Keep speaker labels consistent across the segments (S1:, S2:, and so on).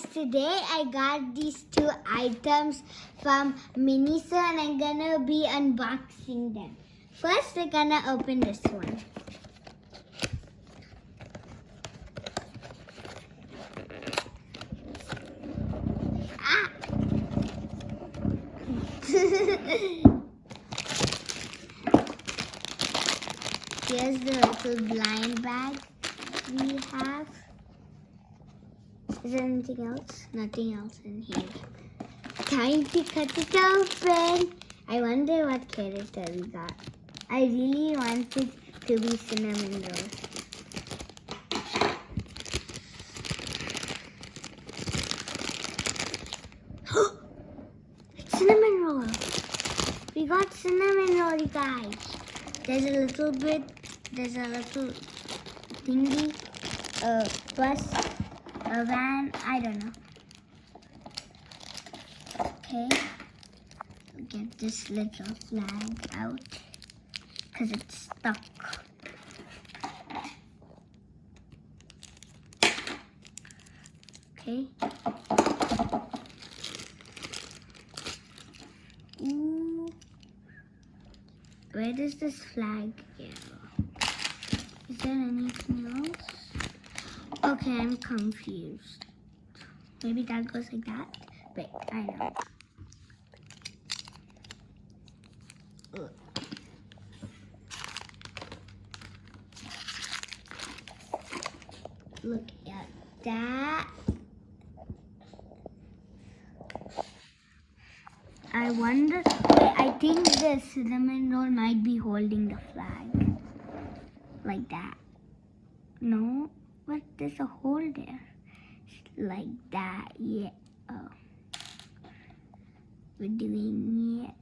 S1: guys, today I got these two items from Miniso and I'm gonna be unboxing them. First, we're gonna open this one. Ah! Here's the little blind bag we have. Is there anything else? Nothing else in here. Time to cut it open. I wonder what character we got. I really want it to be Cinnamoroll. Cinnamoroll! We got Cinnamoroll, you guys. There's a little thingy, a bus, a van, I don't know. Okay, we'll get this little flag out because it's stuck. Okay. Ooh. Where does this flag go? Is there anything else? Okay, I'm confused. Maybe that goes like that. Wait, I know. Look at that. I wonder, I think the Cinnamoroll might be holding the flag. Like that. No, but there's a hole there. Like that, yeah. Oh. We're doing it.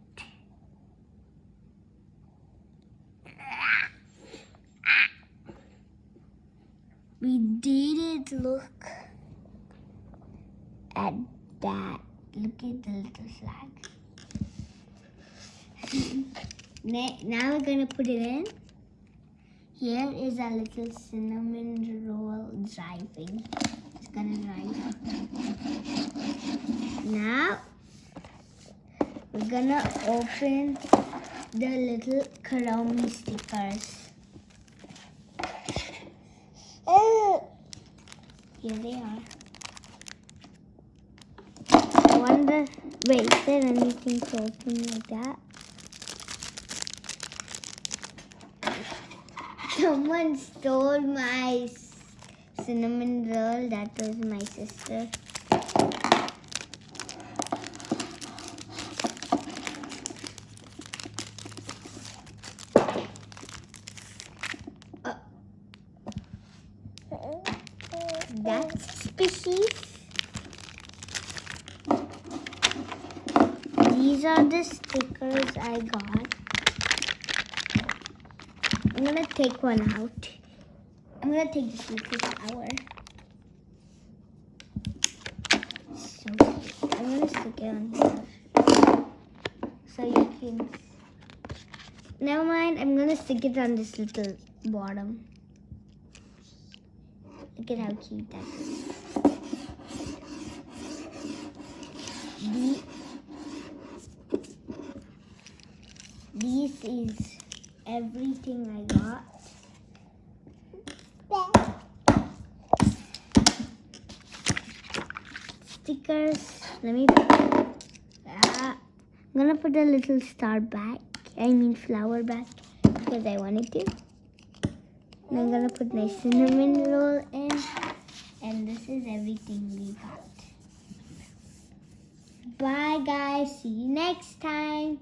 S1: We did it, look at that. Look at the little flag. Now we're gonna put it in. Here is a little Cinnamoroll driving. It's gonna drive. Now we're gonna open the little Kuromi stickers. Here they are. I wonder, wait, is there anything to open like that? Someone stole my Cinnamoroll. That was my sister. That's species. These are the stickers I got. I'm gonna take one out. I'm gonna take this little flower. So cute. I'm gonna stick it on here. So you can... Never mind, I'm gonna stick it on this little bottom. Look at how cute that is. This is everything I got. Stickers. Let me put I'm gonna put a little star back. I mean flower back because I wanted to. And I'm gonna put my Cinnamoroll in. And this is everything we got. Bye guys. See you next time.